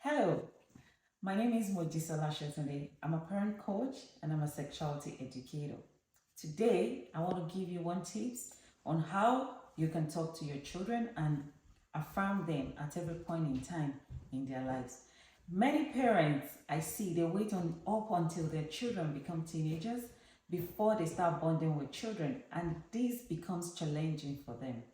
Hello, my name is Mojisola Shetande. I'm a parent coach and I'm a sexuality educator. Today, I want to give you one tips on how you can talk to your children and affirm them at every point in time in their lives. Many parents I see they wait up until their children become teenagers before they start bonding with children, and this becomes challenging for them.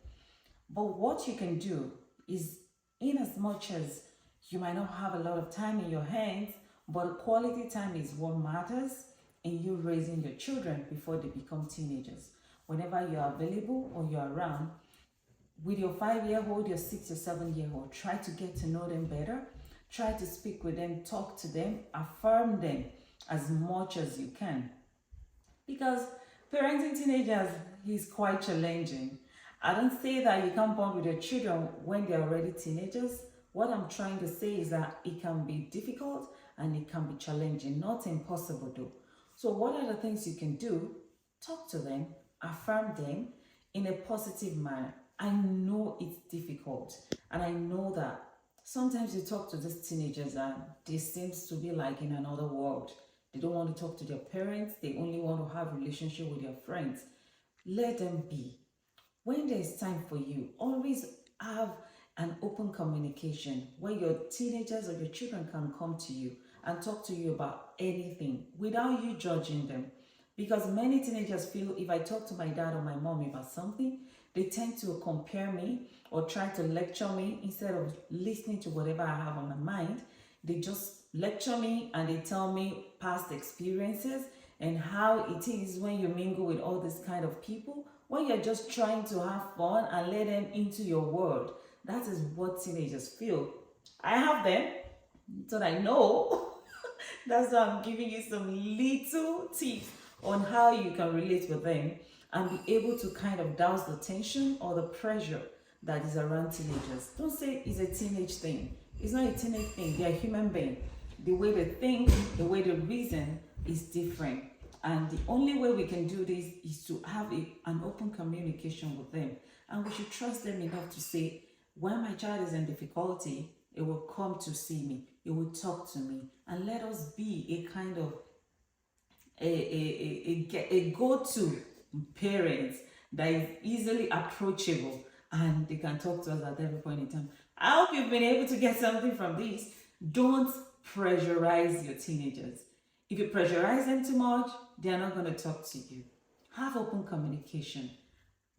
But what you can do is, in as much as you might not have a lot of time in your hands, but quality time is what matters in you raising your children before they become teenagers. Whenever you're available or you're around, with your 5-year-old, your 6 or 7-year-old, try to get to know them better. Try to speak with them, talk to them, affirm them as much as you can. Because parenting teenagers is quite challenging. I don't say that you can't bond with your children when they're already teenagers. What I'm trying to say is that it can be difficult and it can be challenging, not impossible though. So what are the things you can do? Talk to them, affirm them in a positive manner. I know it's difficult, and I know that sometimes you talk to these teenagers and they seems to be like in another world. They don't want to talk to their parents. They only want to have a relationship with their friends. Let them be. When there's time for you, always have an open communication where your teenagers or your children can come to you and talk to you about anything without you judging them. Because many teenagers feel if I talk to my dad or my mom about something, they tend to compare me or try to lecture me instead of listening to whatever I have on my mind. They just lecture me and they tell me past experiences and how it is when you mingle with all this kind of people, when you're just trying to have fun and let them into your world. That is what teenagers feel. I have them, so I know. That's why I'm giving you some little tips on how you can relate with them and be able to kind of douse the tension or the pressure that is around teenagers. Don't say it's a teenage thing. It's not a teenage thing. They're human beings. The way they think, the way they reason is different. And the only way we can do this is to have an open communication with them. And we should trust them enough to say, when my child is in difficulty, it will come to see me. It will talk to me. And let us be a kind of a go-to parents that is easily approachable and they can talk to us at every point in time. I hope you've been able to get something from this. Don't pressurize your teenagers. If you pressurize them too much, they are not going to talk to you. Have open communication.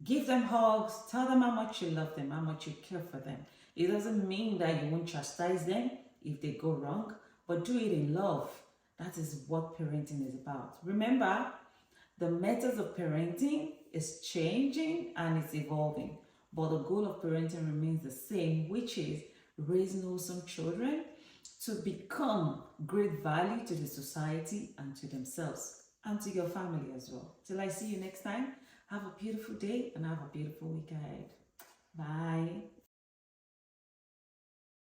Give them hugs. Tell them how much you love them, how much you care for them. It doesn't mean that you won't chastise them if they go wrong, but do it in love. That is what parenting is about. Remember, the methods of parenting is changing and it's evolving, but the goal of parenting remains the same, which is raising wholesome children to become great value to the society and to themselves and to your family as well. Till I see you next time, have a beautiful day and have a beautiful week ahead. Bye.